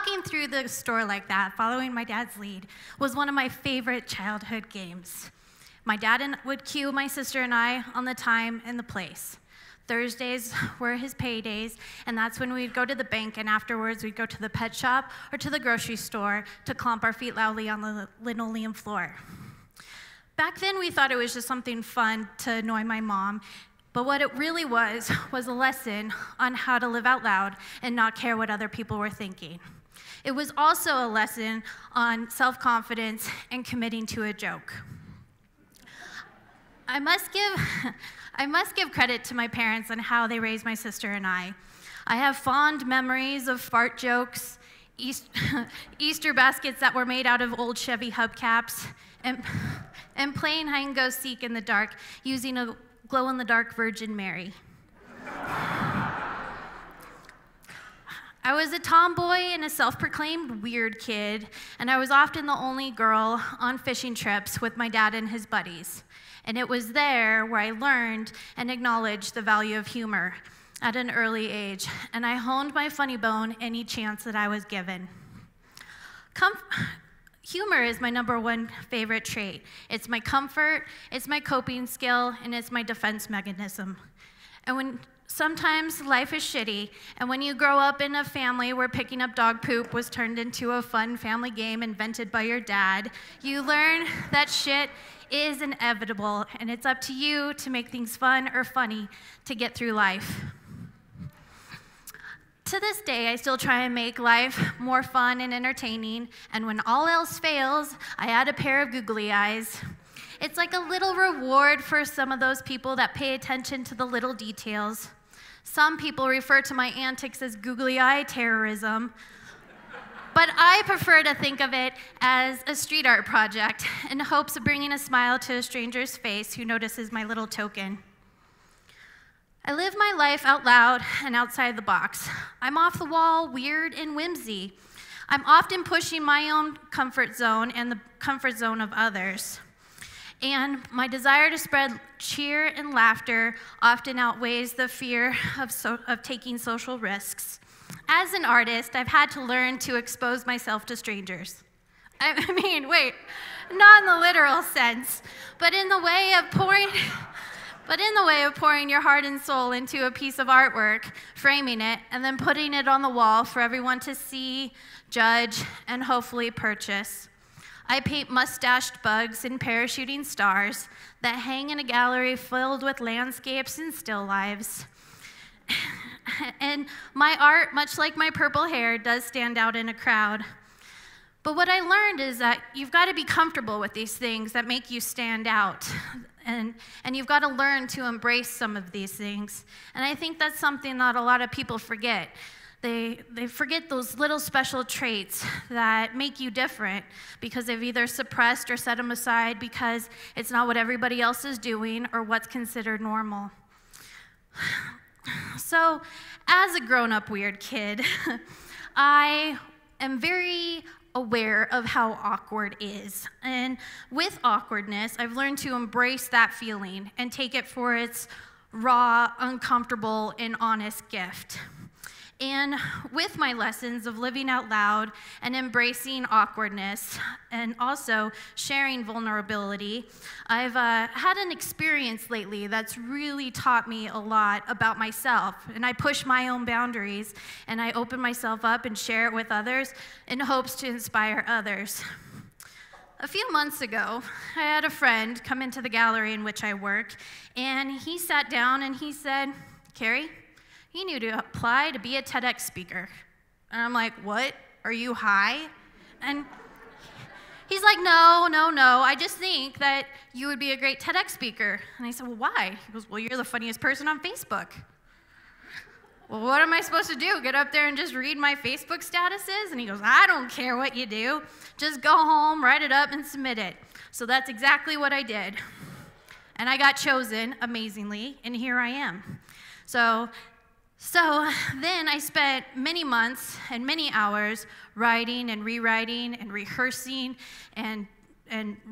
walking through the store like that, following my dad's lead, was one of my favorite childhood games. My dad would cue my sister and I on the time and the place. Thursdays were his paydays, and that's when we'd go to the bank, and afterwards we'd go to the pet shop or to the grocery store to clomp our feet loudly on the linoleum floor. Back then, we thought it was just something fun to annoy my mom, but what it really was a lesson on how to live out loud and not care what other people were thinking. It was also a lesson on self-confidence and committing to a joke. I must give credit to my parents on how they raised my sister and I. I have fond memories of fart jokes, Easter baskets that were made out of old Chevy hubcaps, and playing hide-and-go-seek in the dark using a glow-in-the-dark Virgin Mary. I was a tomboy and a self-proclaimed weird kid, and I was often the only girl on fishing trips with my dad and his buddies. And it was there where I learned and acknowledged the value of humor at an early age, and I honed my funny bone any chance that I was given. Humor is my #1 favorite trait. It's my comfort, it's my coping skill, and it's my defense mechanism. And when sometimes life is shitty, and when you grow up in a family where picking up dog poop was turned into a fun family game invented by your dad, you learn that shit is inevitable, and it's up to you to make things fun or funny to get through life. To this day, I still try and make life more fun and entertaining, and when all else fails, I add a pair of googly eyes. It's like a little reward for some of those people that pay attention to the little details. Some people refer to my antics as googly eye terrorism, but I prefer to think of it as a street art project in hopes of bringing a smile to a stranger's face who notices my little token. I live my life out loud and outside the box. I'm off the wall, weird, and whimsy. I'm often pushing my own comfort zone and the comfort zone of others. And my desire to spread cheer and laughter often outweighs the fear of taking social risks. As an artist, I've had to learn to expose myself to strangers. I mean, wait, not in the literal sense, but in the way of pouring your heart and soul into a piece of artwork, framing it, and then putting it on the wall for everyone to see, judge, and hopefully purchase. I paint mustached bugs and parachuting stars that hang in a gallery filled with landscapes and still lives. And my art, much like my purple hair, does stand out in a crowd. But what I learned is that you've got to be comfortable with these things that make you stand out. And you've got to learn to embrace some of these things. And I think that's something that a lot of people forget. They forget those little special traits that make you different because they've either suppressed or set them aside because it's not what everybody else is doing or what's considered normal. So, as a grown-up weird kid, I am very aware of how awkward is. And with awkwardness, I've learned to embrace that feeling and take it for its raw, uncomfortable, and honest gift. And with my lessons of living out loud and embracing awkwardness and also sharing vulnerability, I've had an experience lately that's really taught me a lot about myself. And I push my own boundaries and I open myself up and share it with others in hopes to inspire others. A few months ago, I had a friend come into the gallery in which I work, and he sat down and he said, "Kerri, you need to apply to be a TEDx speaker." And I'm like, "What? Are you high?" And he's like, no, I just think that you would be a great TEDx speaker. And I said, "Well, why?" He goes, "Well, you're the funniest person on Facebook." Well, what am I supposed to do? Get up there and just read my Facebook statuses? And he goes, "I don't care what you do. Just go home, write it up, and submit it." So that's exactly what I did. And I got chosen, amazingly, and here I am. So then I spent many months and many hours writing and rewriting and rehearsing and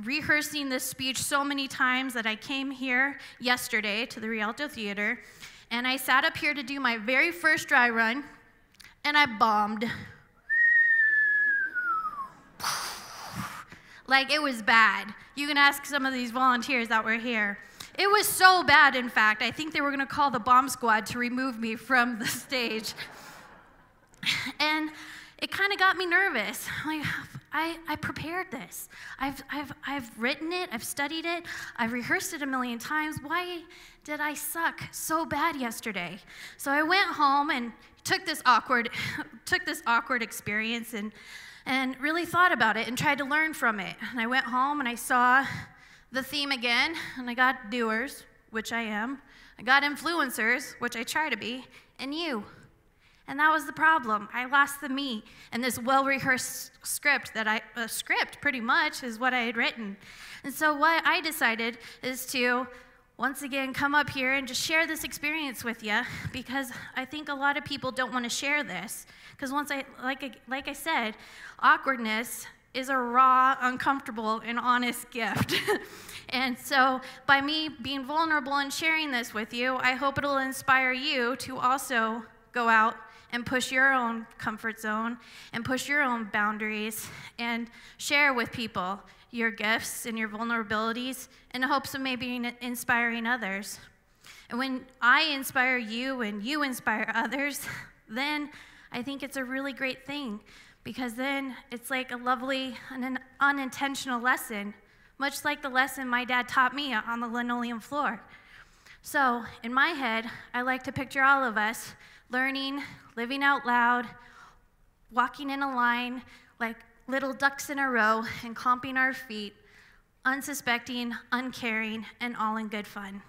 rehearsing this speech so many times that I came here yesterday to the Rialto Theater, and I sat up here to do my very first dry run, and I bombed. Like, it was bad. You can ask some of these volunteers that were here. It was so bad, in fact, I think they were going to call the bomb squad to remove me from the stage. And it kind of got me nervous. Like, I prepared this. I've written it. I've studied it. I've rehearsed it a million times. Why did I suck so bad yesterday? So I went home and took this awkward experience and really thought about it and tried to learn from it. And I went home and I saw the theme again, and I got doers, which I am. I got influencers, which I try to be, and you. And that was the problem. I lost the me and this well-rehearsed script script pretty much is what I had written. And so what I decided is to once again come up here and just share this experience with you, because I think a lot of people don't want to share this. Because like I said, awkwardness is a raw, uncomfortable, and honest gift. And so by me being vulnerable and sharing this with you, I hope it'll inspire you to also go out and push your own comfort zone and push your own boundaries and share with people your gifts and your vulnerabilities in the hopes of maybe inspiring others. And when I inspire you and you inspire others, then I think it's a really great thing, because then it's like a lovely and an unintentional lesson, much like the lesson my dad taught me on the linoleum floor. So in my head, I like to picture all of us learning, living out loud, walking in a line like little ducks in a row and comping our feet, unsuspecting, uncaring, and all in good fun.